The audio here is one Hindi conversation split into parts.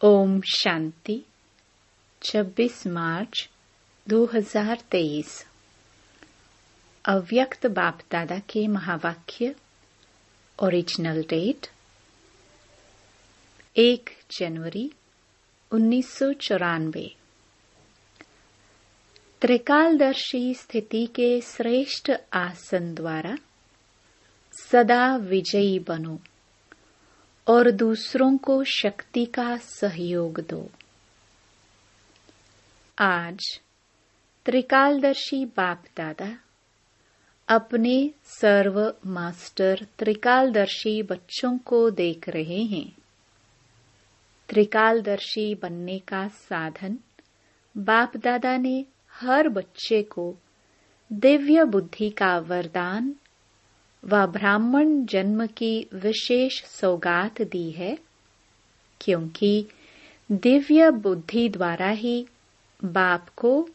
ओम शांति 26 मार्च 2023 अव्यक्त बाप दादा के महावाक्य। ओरिजिनल डेट 1 जनवरी 1994। त्रिकालदर्शी स्थिति के श्रेष्ठ आसन द्वारा सदा विजयी बनो और दूसरों को शक्ति का सहयोग दो। आज त्रिकालदर्शी बाप दादा अपने सर्व मास्टर त्रिकालदर्शी बच्चों को देख रहे हैं। त्रिकालदर्शी बनने का साधन बाप दादा ने हर बच्चे को दिव्य बुद्धि का वरदान व ब्राह्मण जन्म की विशेष सौगात दी है, क्योंकि दिव्य बुद्धि द्वारा ही बाप को,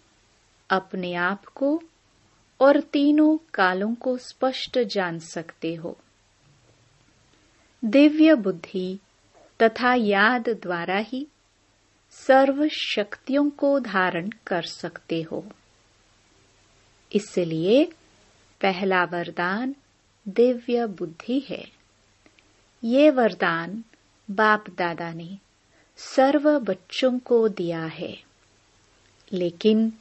अपने आप को और तीनों कालों को स्पष्ट जान सकते हो। दिव्य बुद्धि तथा याद द्वारा ही सर्व शक्तियों को धारण कर सकते हो। इसलिए पहला वरदान दिव्य बुद्धि है। ये वरदान बाप दादा ने सर्व बच्चों को दिया है, लेकिन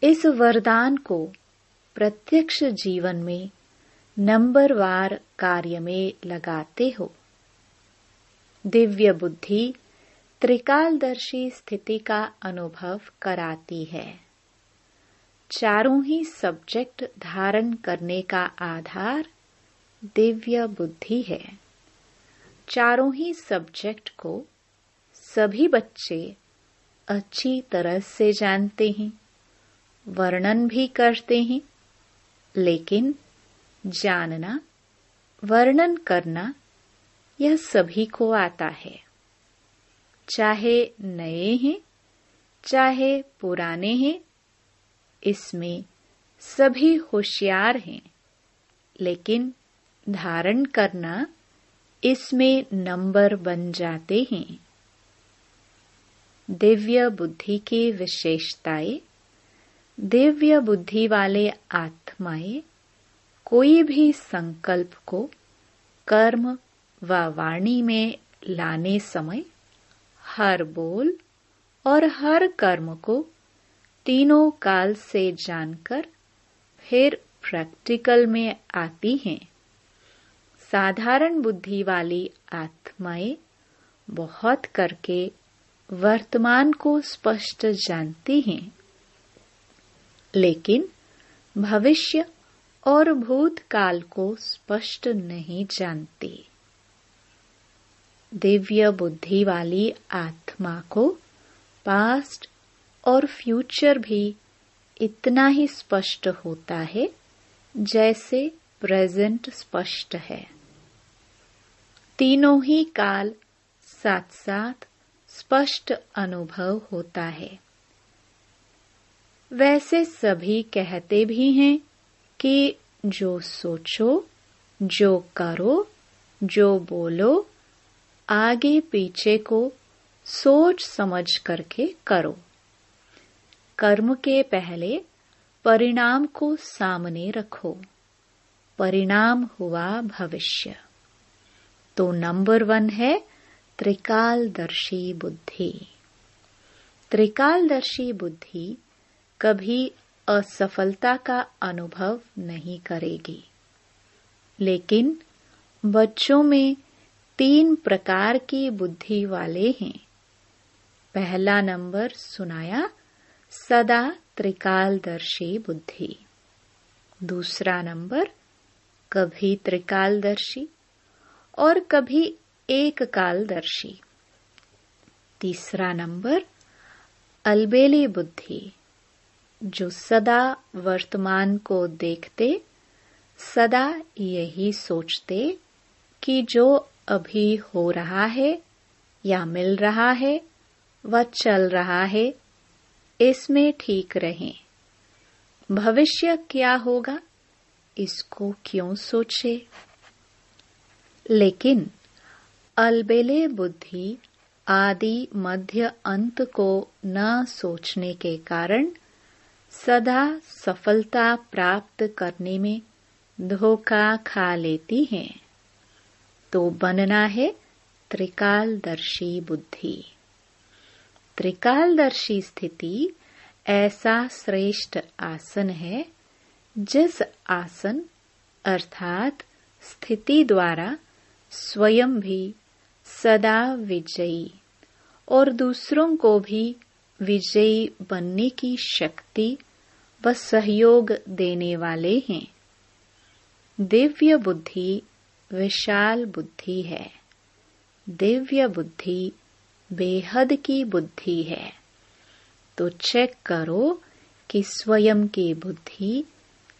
इस वरदान को प्रत्यक्ष जीवन में नंबरवार कार्य में लगाते हो। दिव्य बुद्धि त्रिकालदर्शी स्थिति का अनुभव कराती है। चारों ही सब्जेक्ट धारण करने का आधार दिव्य बुद्धि है। चारों ही सब्जेक्ट को सभी बच्चे अच्छी तरह से जानते हैं, वर्णन भी करते हैं, लेकिन जानना, वर्णन करना यह सभी को आता है। चाहे नए हैं, चाहे पुराने हैं, इसमें सभी होशियार हैं, लेकिन धारण करना इसमें नंबर बन जाते हैं। दिव्य बुद्धि की विशेषताएं। दिव्य बुद्धि वाले आत्माएं कोई भी संकल्प को कर्म व वाणी में लाने समय हर बोल और हर कर्म को तीनों काल से जानकर फिर प्रैक्टिकल में आती हैं। साधारण बुद्धि वाली आत्माएं बहुत करके वर्तमान को स्पष्ट जानती हैं, लेकिन भविष्य और भूतकाल को स्पष्ट नहीं जानती। दिव्य बुद्धि वाली आत्मा को पास्ट और फ्यूचर भी इतना ही स्पष्ट होता है जैसे प्रेजेंट स्पष्ट है। तीनों ही काल साथ साथ स्पष्ट अनुभव होता है। वैसे सभी कहते भी हैं कि जो सोचो, जो करो, जो बोलो, आगे पीछे को सोच समझ करके करो। कर्म के पहले परिणाम को सामने रखो। परिणाम हुआ भविष्य। तो नंबर 1 है त्रिकालदर्शी बुद्धि। त्रिकालदर्शी बुद्धि कभी असफलता का अनुभव नहीं करेगी, लेकिन बच्चों में 3 प्रकार की बुद्धि वाले हैं। पहला नंबर सुनाया, सदा त्रिकालदर्शी बुद्धि। दूसरा नंबर कभी त्रिकालदर्शी और कभी एक कालदर्शी। तीसरा नंबर अलबेली बुद्धि, जो सदा वर्तमान को देखते, सदा यही सोचते कि जो अभी हो रहा है या मिल रहा है व चल रहा है, इसमें ठीक रहें। भविष्य क्या होगा इसको क्यों सोचे। लेकिन अलबेले बुद्धि आदि मध्य अंत को न सोचने के कारण सदा सफलता प्राप्त करने में धोखा खा लेती हैं। तो बनना है त्रिकालदर्शी बुद्धि। त्रिकालदर्शी स्थिति ऐसा श्रेष्ठ आसन है जिस आसन अर्थात स्थिति द्वारा स्वयं भी सदा विजयी और दूसरों को भी विजयी बनने की शक्ति व सहयोग देने वाले हैं। दिव्य बुद्धि विशाल बुद्धि है। दिव्य बुद्धि बेहद की बुद्धि है। तो चेक करो कि स्वयं की बुद्धि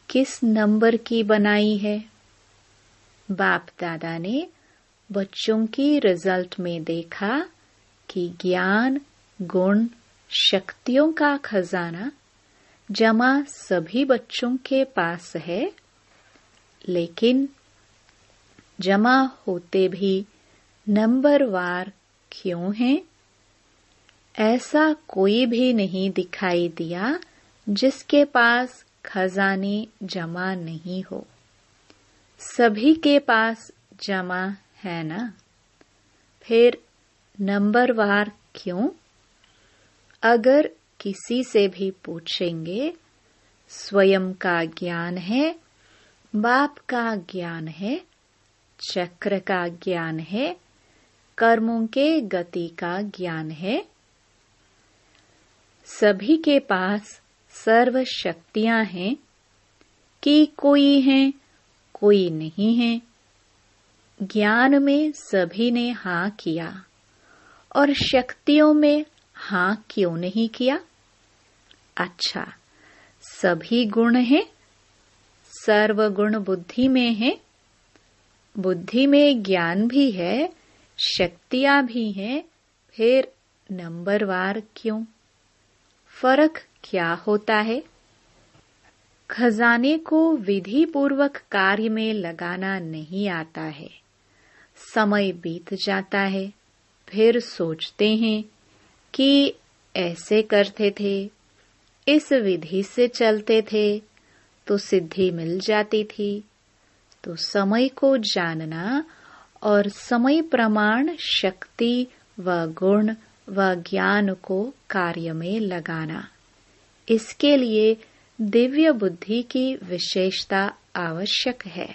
किस नंबर की बनाई है। बाप दादा ने बच्चों की रिजल्ट में देखा कि ज्ञान, गुण, शक्तियों का खजाना जमा सभी बच्चों के पास है, लेकिन जमा होते भी नंबरवार क्यों हैं? ऐसा कोई भी नहीं दिखाई दिया जिसके पास खजाने जमा नहीं हो। सभी के पास जमा है ना? फिर नंबरवार क्यों? अगर किसी से भी पूछेंगे, स्वयं का ज्ञान है, बाप का ज्ञान है, चक्र का ज्ञान है, कर्मों के गति का ज्ञान है। सभी के पास सर्व शक्तियां हैं कि कोई हैं, कोई नहीं है। ज्ञान में सभी ने हाँ किया और शक्तियों में हाँ क्यों नहीं किया? अच्छा, सभी गुण हैं, सर्वगुण बुद्धि में है। बुद्धि में ज्ञान भी है, शक्तियां भी हैं, फिर नंबरवार क्यों? फर्क क्या होता है? खजाने को विधि पूर्वक कार्य में लगाना नहीं आता है। समय बीत जाता है, फिर सोचते हैं कि ऐसे करते थे, इस विधि से चलते थे तो सिद्धि मिल जाती थी। तो समय को जानना और समय प्रमाण शक्ति व गुण व ज्ञान को कार्य में लगाना, इसके लिए दिव्य बुद्धि की विशेषता आवश्यक है।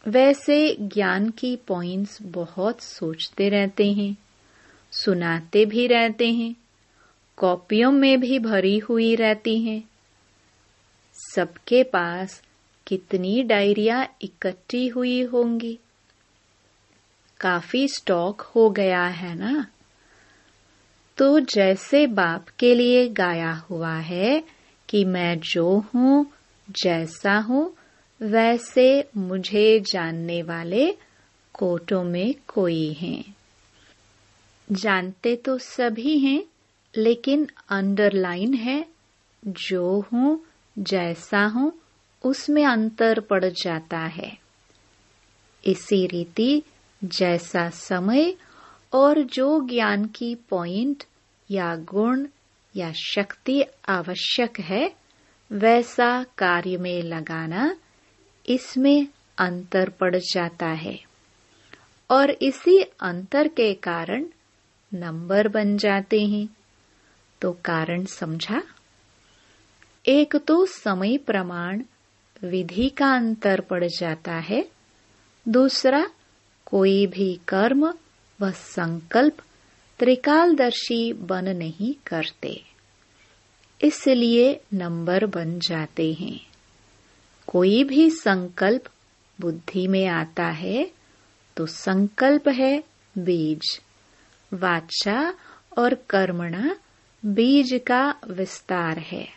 वैसे ज्ञान की पॉइंट्स बहुत सोचते रहते हैं, सुनाते भी रहते हैं, कॉपियों में भी भरी हुई रहती हैं। सबके पास कितनी डायरिया इकट्ठी हुई होंगी? काफी स्टॉक हो गया है ना? तो जैसे बाप के लिए गाया हुआ है कि मैं जो हूँ, जैसा हूँ, वैसे मुझे जानने वाले कोटों में कोई हैं। जानते तो सभी हैं, लेकिन अंडरलाइन है, जो हूँ, जैसा हूँ, उसमें अंतर पड़ जाता है। इसी रीति जैसा समय और जो ज्ञान की पॉइंट या गुण या शक्ति आवश्यक है, वैसा कार्य में लगाना, इसमें अंतर पड़ जाता है। और इसी अंतर के कारण नंबर बन जाते हैं। तो कारण समझा? एक तो समय प्रमाण विधि का अंतर पड़ जाता है, दूसरा कोई भी कर्म व संकल्प त्रिकालदर्शी बन नहीं करते, इसलिए नंबर बन जाते हैं। कोई भी संकल्प बुद्धि में आता है तो संकल्प है बीज, वाचा और कर्मणा बीज का विस्तार है।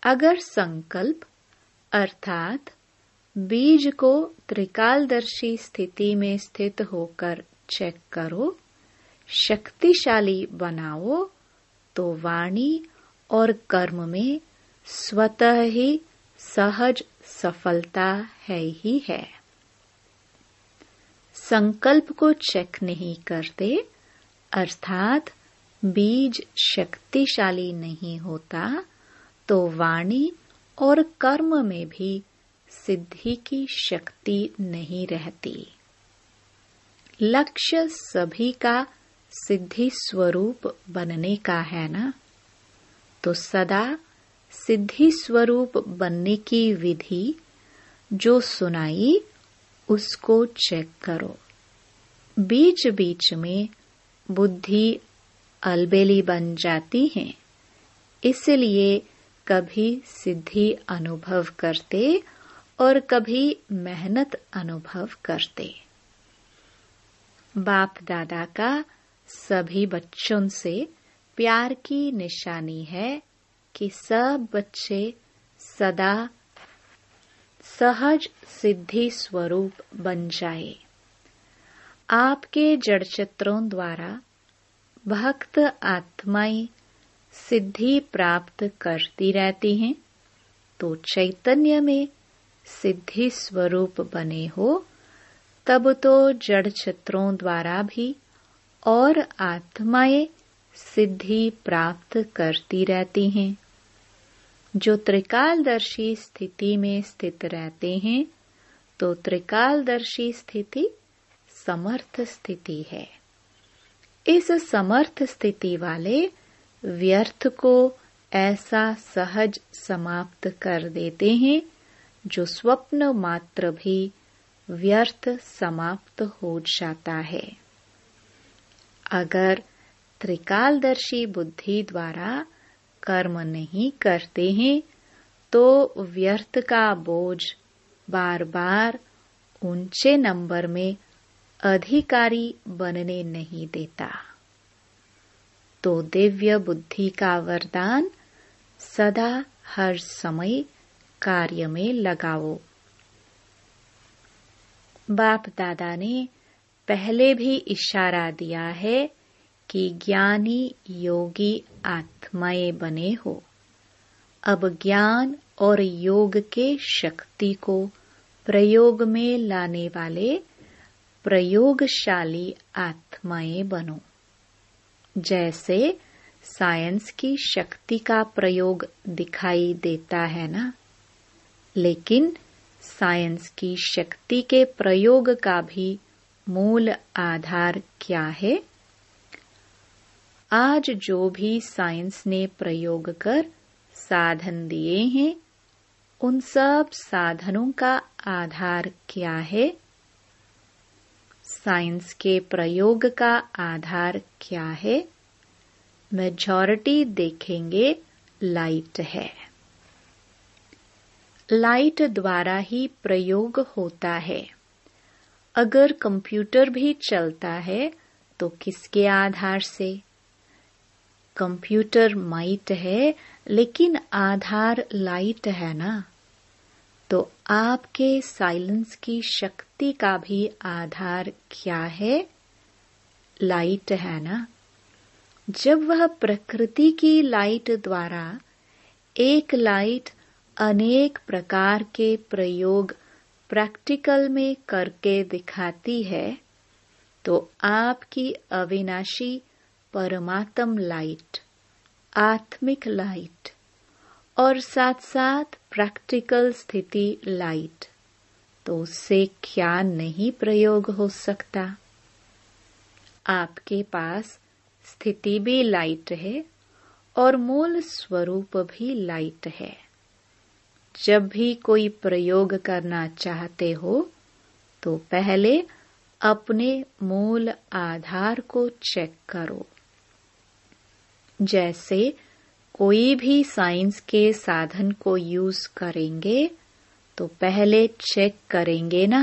अगर संकल्प अर्थात बीज को त्रिकालदर्शी स्थिति में स्थित होकर चेक करो, शक्तिशाली बनाओ, तो वाणी और कर्म में स्वतः ही सहज सफलता है ही है। संकल्प को चेक नहीं करते अर्थात बीज शक्तिशाली नहीं होता तो वाणी और कर्म में भी सिद्धि की शक्ति नहीं रहती। लक्ष्य सभी का सिद्धि स्वरूप बनने का है ना, तो सदा सिद्धि स्वरूप बनने की विधि जो सुनाई उसको चेक करो। बीच बीच में बुद्धि अलबेली बन जाती है, इसलिए कभी सिद्धि अनुभव करते और कभी मेहनत अनुभव करते। बाप दादा का सभी बच्चों से प्यार की निशानी है कि सब बच्चे सदा सहज सिद्धि स्वरूप बन जाए। आपके जड़ चित्रों द्वारा भक्त आत्माएं सिद्धि प्राप्त करती रहती हैं, तो चैतन्य में सिद्धि स्वरूप बने हो तब तो जड़ चित्रों द्वारा भी और आत्माएं सिद्धि प्राप्त करती रहती हैं। जो त्रिकालदर्शी स्थिति में स्थित रहते हैं, तो त्रिकालदर्शी स्थिति समर्थ स्थिति है। इस समर्थ स्थिति वाले व्यर्थ को ऐसा सहज समाप्त कर देते हैं जो स्वप्न मात्र भी व्यर्थ समाप्त हो जाता है। अगर त्रिकालदर्शी बुद्धि द्वारा कर्म नहीं करते हैं तो व्यर्थ का बोझ बार बार ऊंचे नंबर में अधिकारी बनने नहीं देता। तो दिव्य बुद्धि का वरदान सदा हर समय कार्य में लगाओ। बाप दादा ने पहले भी इशारा दिया है कि ज्ञानी योगी आत्माएं बने हो। अब ज्ञान और योग के शक्ति को प्रयोग में लाने वाले प्रयोगशाली आत्माएं बनो। जैसे साइंस की शक्ति का प्रयोग दिखाई देता है ना, लेकिन साइंस की शक्ति के प्रयोग का भी मूल आधार क्या है? आज जो भी साइंस ने प्रयोग कर साधन दिए हैं, उन सब साधनों का आधार क्या है? साइंस के प्रयोग का आधार क्या है? मेजॉरिटी देखेंगे लाइट है। लाइट द्वारा ही प्रयोग होता है। अगर कंप्यूटर भी चलता है तो किसके आधार से? कंप्यूटर माइट है, लेकिन आधार लाइट है ना। तो आपके साइलेंस की शक्ति का भी आधार क्या है? लाइट है ना। जब वह प्रकृति की लाइट द्वारा एक लाइट अनेक प्रकार के प्रयोग प्रैक्टिकल में करके दिखाती है, तो आपकी अविनाशी परमात्म लाइट, आत्मिक लाइट और साथ साथ प्रैक्टिकल स्थिति लाइट, तो उससे क्या नहीं प्रयोग हो सकता? आपके पास स्थिति भी लाइट है और मूल स्वरूप भी लाइट है। जब भी कोई प्रयोग करना चाहते हो तो पहले अपने मूल आधार को चेक करो। जैसे कोई भी साइंस के साधन को यूज करेंगे तो पहले चेक करेंगे ना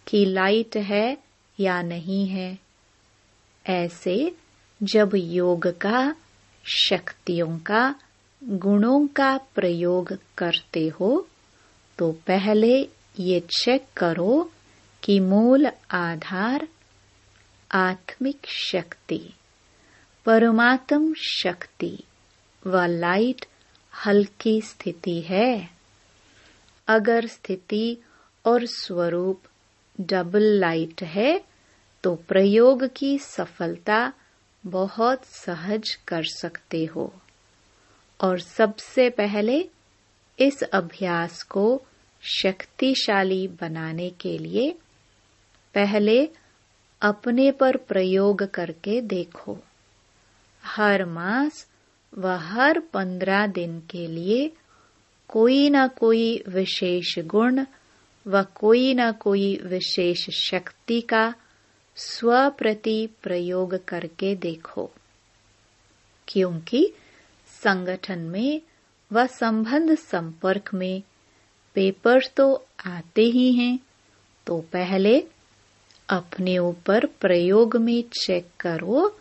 कि लाइट है या नहीं है। ऐसे जब योग का, शक्तियों का, गुणों का प्रयोग करते हो तो पहले ये चेक करो कि मूल आधार आत्मिक शक्ति, परमात्म शक्ति व लाइट हल्की स्थिति है। अगर स्थिति और स्वरूप डबल लाइट है तो प्रयोग की सफलता बहुत सहज कर सकते हो। और सबसे पहले इस अभ्यास को शक्तिशाली बनाने के लिए पहले अपने पर प्रयोग करके देखो। हर मास व हर 15 दिन के लिए कोई न कोई विशेष गुण व कोई न कोई विशेष शक्ति का स्वप्रति प्रयोग करके देखो। क्योंकि संगठन में व संबंध संपर्क में पेपर तो आते ही हैं, तो पहले अपने ऊपर प्रयोग में चेक करो।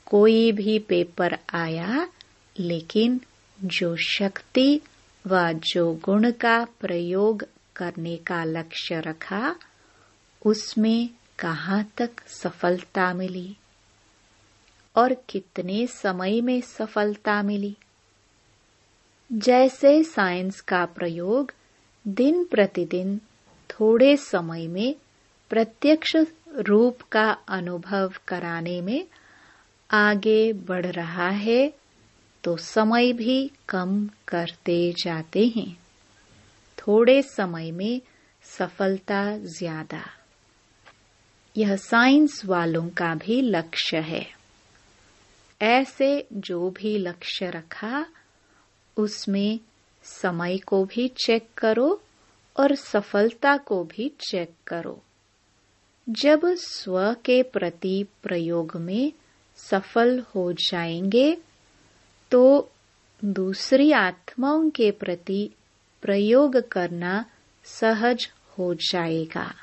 कोई भी पेपर आया, लेकिन जो शक्ति व जो गुण का प्रयोग करने का लक्ष्य रखा, उसमें कहाँ तक सफलता मिली और कितने समय में सफलता मिली। जैसे साइंस का प्रयोग दिन प्रतिदिन थोड़े समय में प्रत्यक्ष रूप का अनुभव कराने में आगे बढ़ रहा है, तो समय भी कम करते जाते हैं। थोड़े समय में सफलता ज्यादा। यह साइंस वालों का भी लक्ष्य है। ऐसे जो भी लक्ष्य रखा, उसमें समय को भी चेक करो और सफलता को भी चेक करो। जब स्व के प्रति प्रयोग में सफल हो जाएंगे, तो दूसरी आत्माओं के प्रति प्रयोग करना सहज हो जाएगा।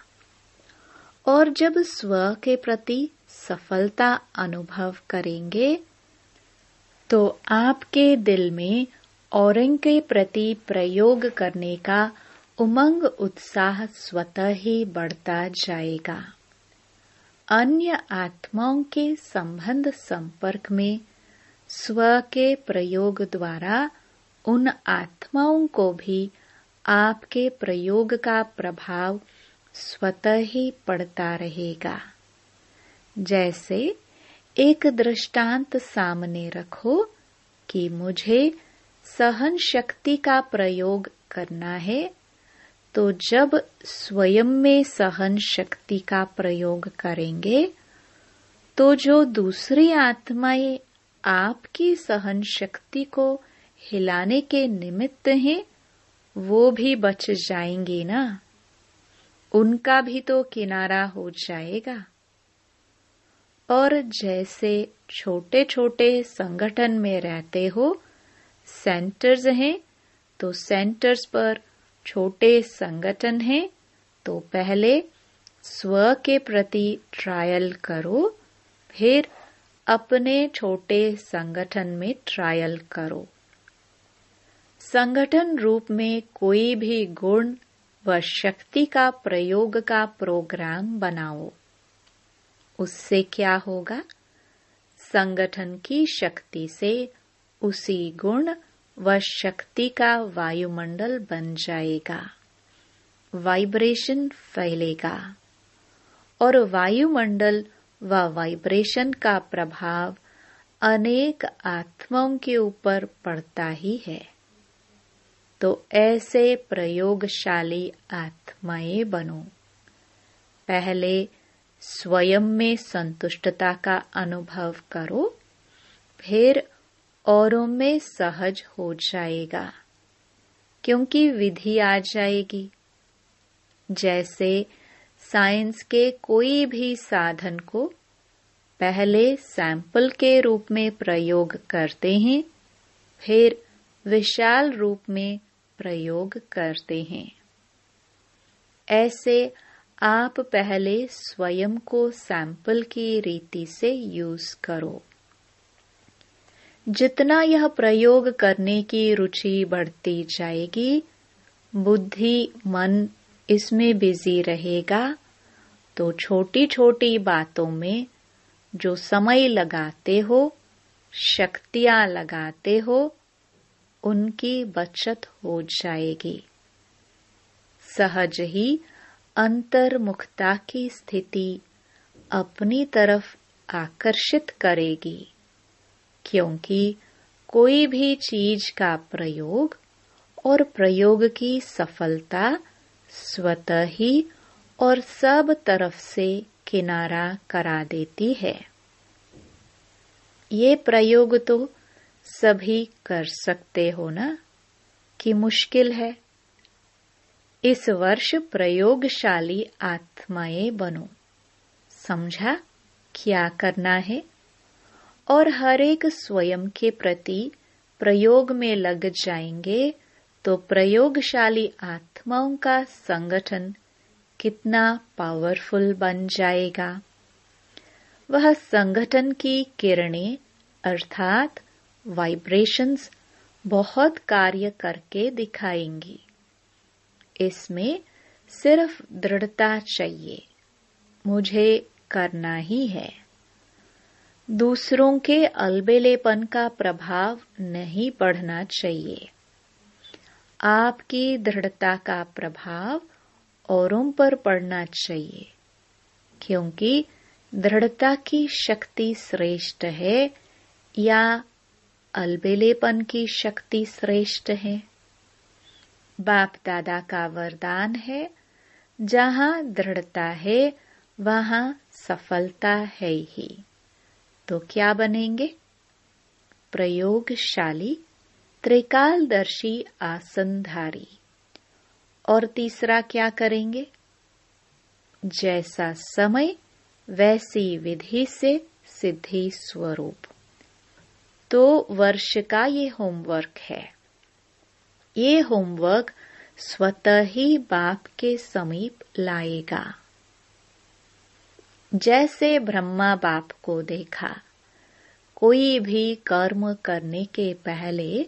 और जब स्व के प्रति सफलता अनुभव करेंगे, तो आपके दिल में औरों के प्रति प्रयोग करने का उमंग उत्साह स्वतः ही बढ़ता जाएगा। अन्य आत्माओं के संबंध संपर्क में स्व के प्रयोग द्वारा उन आत्माओं को भी आपके प्रयोग का प्रभाव स्वतः ही पड़ता रहेगा। जैसे एक दृष्टांत सामने रखो कि मुझे सहन शक्ति का प्रयोग करना है, तो जब स्वयं में सहन शक्ति का प्रयोग करेंगे, तो जो दूसरी आत्माएं आपकी सहन शक्ति को हिलाने के निमित्त हैं, वो भी बच जाएंगी ना। उनका भी तो किनारा हो जाएगा। और जैसे छोटे छोटे संगठन में रहते हो, सेंटर्स हैं, तो सेंटर्स पर छोटे संगठन हैं, तो पहले स्व के प्रति ट्रायल करो, फिर अपने छोटे संगठन में ट्रायल करो। संगठन रूप में कोई भी गुण व शक्ति का प्रयोग का प्रोग्राम बनाओ। उससे क्या होगा? संगठन की शक्ति से उसी गुण व शक्ति का वायुमंडल बन जाएगा। वाइब्रेशन फैलेगा और वायुमंडल व वाइब्रेशन का प्रभाव अनेक आत्माओं के ऊपर पड़ता ही है। तो ऐसे प्रयोगशाली आत्माएं बनो। पहले स्वयं में संतुष्टता का अनुभव करो, फिर औरों में सहज हो जाएगा, क्योंकि विधि आ जाएगी। जैसे साइंस के कोई भी साधन को पहले सैंपल के रूप में प्रयोग करते हैं, फिर विशाल रूप में प्रयोग करते हैं। ऐसे आप पहले स्वयं को सैंपल की रीति से यूज करो। जितना यह प्रयोग करने की रुचि बढ़ती जाएगी, बुद्धि मन इसमें बिजी रहेगा, तो छोटी छोटी बातों में जो समय लगाते हो, शक्तियां लगाते हो, उनकी बचत हो जाएगी। सहज ही अंतर्मुखता की स्थिति अपनी तरफ आकर्षित करेगी, क्योंकि कोई भी चीज का प्रयोग और प्रयोग की सफलता स्वतः ही और सब तरफ से किनारा करा देती है। ये प्रयोग तो सभी कर सकते हो ना, कि मुश्किल है? इस वर्ष प्रयोगशाली आत्माएं बनो। समझा क्या करना है? और हर एक स्वयं के प्रति प्रयोग में लग जाएंगे तो प्रयोगशाली आत्माओं का संगठन कितना पावरफुल बन जाएगा। वह संगठन की किरणें अर्थात वाइब्रेशंस बहुत कार्य करके दिखाएंगी। इसमें सिर्फ दृढ़ता चाहिए, मुझे करना ही है। दूसरों के अलबेलेपन का प्रभाव नहीं पड़ना चाहिए। आपकी दृढ़ता का प्रभाव औरों पर पड़ना चाहिए, क्योंकि दृढ़ता की शक्ति श्रेष्ठ है या अलबेलेपन की शक्ति श्रेष्ठ है? बाप दादा का वरदान है, जहाँ दृढ़ता है वहाँ सफलता है ही। तो क्या बनेंगे? प्रयोगशाली त्रिकालदर्शी आसनधारी। और तीसरा क्या करेंगे? जैसा समय वैसी विधि से सिद्धि स्वरूप। तो वर्ष का ये होमवर्क है। ये होमवर्क स्वतः ही बाप के समीप लाएगा। जैसे ब्रह्मा बाप को देखा, कोई भी कर्म करने के पहले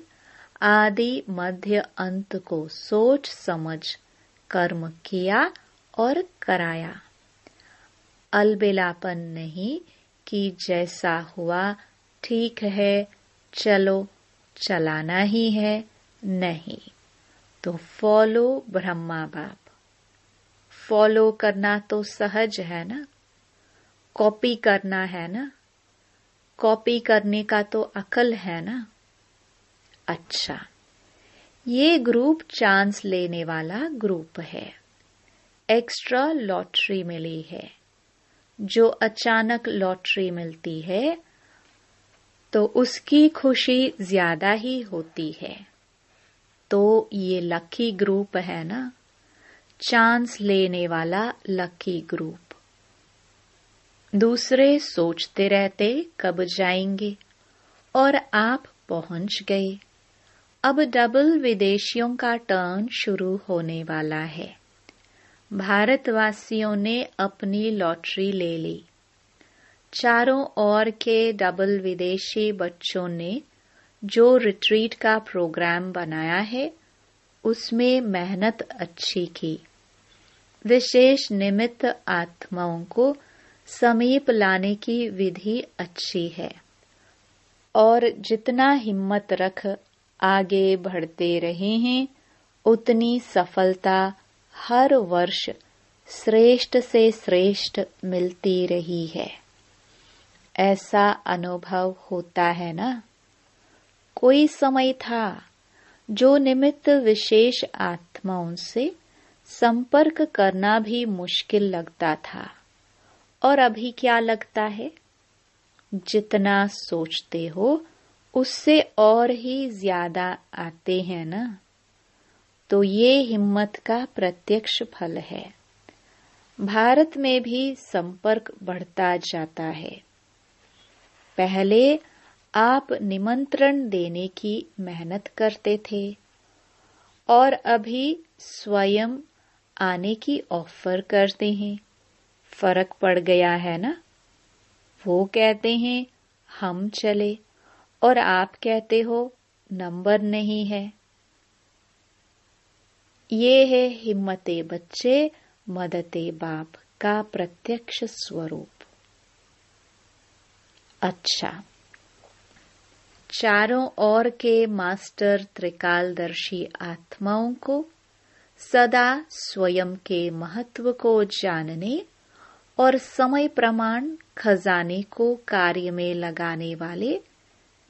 आदि मध्य अंत को सोच समझ कर्म किया और कराया। अलबेलापन नहीं कि जैसा हुआ ठीक है, चलो चलाना ही है, नहीं। तो फॉलो ब्रह्मा बाप। फॉलो करना तो सहज है ना, कॉपी करना है ना, कॉपी करने का तो अकल है ना। अच्छा, ये ग्रुप चांस लेने वाला ग्रुप है। एक्स्ट्रा लॉटरी मिली है। जो अचानक लॉटरी मिलती है तो उसकी खुशी ज्यादा ही होती है। तो ये लकी ग्रुप है ना, चांस लेने वाला लकी ग्रुप। दूसरे सोचते रहते कब जाएंगे, और आप पहुंच गए। अब डबल विदेशियों का टर्न शुरू होने वाला है। भारतवासियों ने अपनी लॉटरी ले ली। चारों ओर के डबल विदेशी बच्चों ने जो रिट्रीट का प्रोग्राम बनाया है, उसमें मेहनत अच्छी की। विशेष निमित्त आत्माओं को समीप लाने की विधि अच्छी है। और जितना हिम्मत रख आगे बढ़ते रहे हैं, उतनी सफलता हर वर्ष श्रेष्ठ से श्रेष्ठ मिलती रही है। ऐसा अनुभव होता है ना। कोई समय था जो निमित्त विशेष आत्माओं से संपर्क करना भी मुश्किल लगता था, और अभी क्या लगता है? जितना सोचते हो उससे और ही ज्यादा आते हैं ना। तो ये हिम्मत का प्रत्यक्ष फल है। भारत में भी संपर्क बढ़ता जाता है। पहले आप निमंत्रण देने की मेहनत करते थे, और अभी स्वयं आने की ऑफर करते हैं। फर्क पड़ गया है ना। वो कहते हैं हम चले, और आप कहते हो नंबर नहीं है। ये है हिम्मते बच्चे मदते बाप का प्रत्यक्ष स्वरूप। अच्छा, चारों ओर के मास्टर त्रिकालदर्शी आत्माओं को सदा स्वयं के महत्व को जानने और समय प्रमाण खजाने को कार्य में लगाने वाले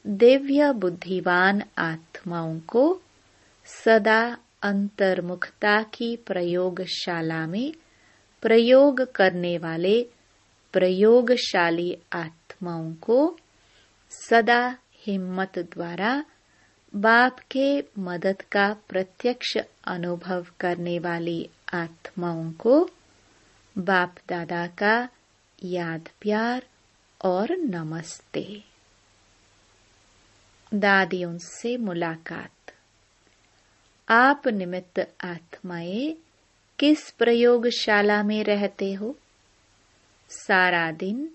दिव्य बुद्धिवान आत्माओं को सदा अंतर्मुखता की प्रयोगशाला में प्रयोग करने वाले प्रयोगशाली आत्माओं को सदा हिम्मत द्वारा बाप के मदद का प्रत्यक्ष अनुभव करने वाली आत्माओं को बाप दादा का याद प्यार और नमस्ते। दादियों से मुलाकात। आप निमित्त आत्माएं किस प्रयोगशाला में रहते हो? सारा दिन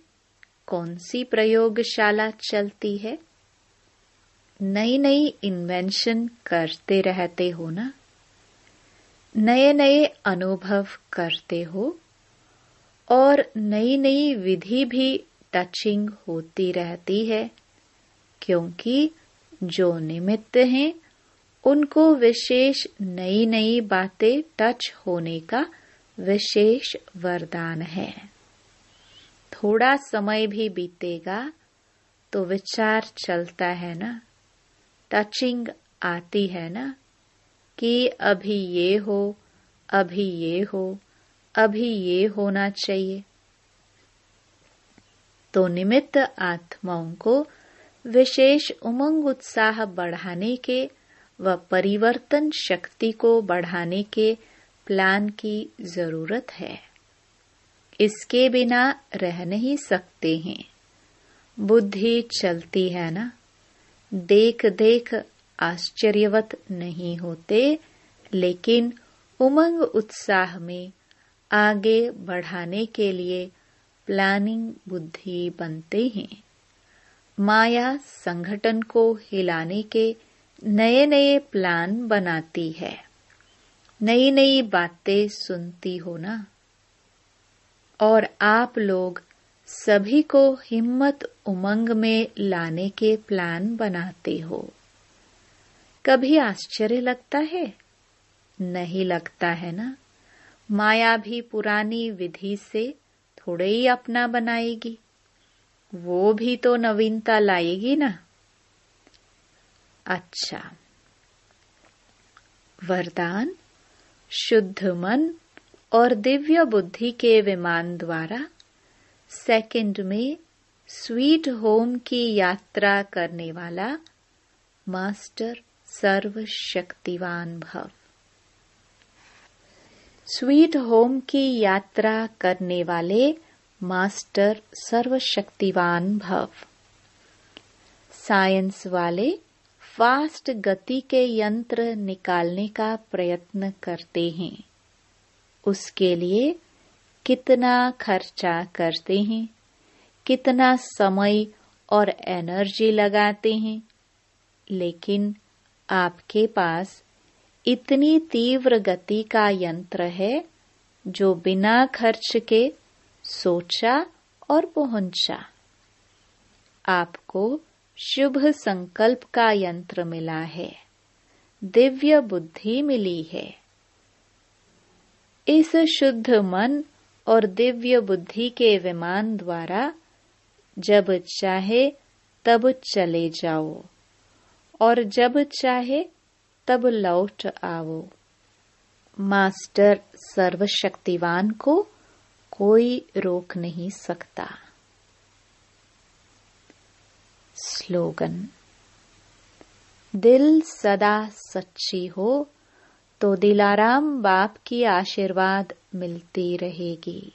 कौन सी प्रयोगशाला चलती है? नई नई इन्वेंशन करते रहते हो ना? नए नए अनुभव करते हो और नई नई विधि भी टचिंग होती रहती है, क्योंकि जो निमित्त हैं उनको विशेष नई नई बातें टच होने का विशेष वरदान है। थोड़ा समय भी बीतेगा तो विचार चलता है ना, टचिंग आती है ना कि अभी ये हो, अभी ये हो, अभी ये होना चाहिए। तो निमित्त आत्माओं को विशेष उमंग उत्साह बढ़ाने के व परिवर्तन शक्ति को बढ़ाने के प्लान की जरूरत है। इसके बिना रह नहीं सकते हैं। बुद्धि चलती है ना, देख देख आश्चर्यवत नहीं होते, लेकिन उमंग उत्साह में आगे बढ़ाने के लिए प्लानिंग बुद्धि बनते हैं। माया संगठन को हिलाने के नए नए प्लान बनाती है। नई नई बातें सुनती हो ना, और आप लोग सभी को हिम्मत उमंग में लाने के प्लान बनाते हो। कभी आश्चर्य लगता है? नहीं लगता है ना। माया भी पुरानी विधि से थोड़े ही अपना बनाएगी, वो भी तो नवीनता लाएगी ना। अच्छा, वरदान शुद्ध मन और दिव्य बुद्धि के विमान द्वारा सेकंड में स्वीट होम की यात्रा करने वाला मास्टर सर्वशक्तिवान भव। स्वीट होम की यात्रा करने वाले मास्टर सर्वशक्तिवान भव। साइंस वाले फास्ट गति के यंत्र निकालने का प्रयत्न करते हैं। उसके लिए कितना खर्चा करते हैं, कितना समय और एनर्जी लगाते हैं, लेकिन आपके पास इतनी तीव्र गति का यंत्र है जो बिना खर्च के सोचा और पहुंचा। आपको शुभ संकल्प का यंत्र मिला है, दिव्य बुद्धि मिली है। इस शुद्ध मन और दिव्य बुद्धि के विमान द्वारा जब चाहे तब चले जाओ और जब चाहे तब लौट आओ। मास्टर सर्वशक्तिवान को कोई रोक नहीं सकता। स्लोगन। दिल सदा सच्ची हो तो दिलाराम बाप की आशीर्वाद मिलती रहेगी।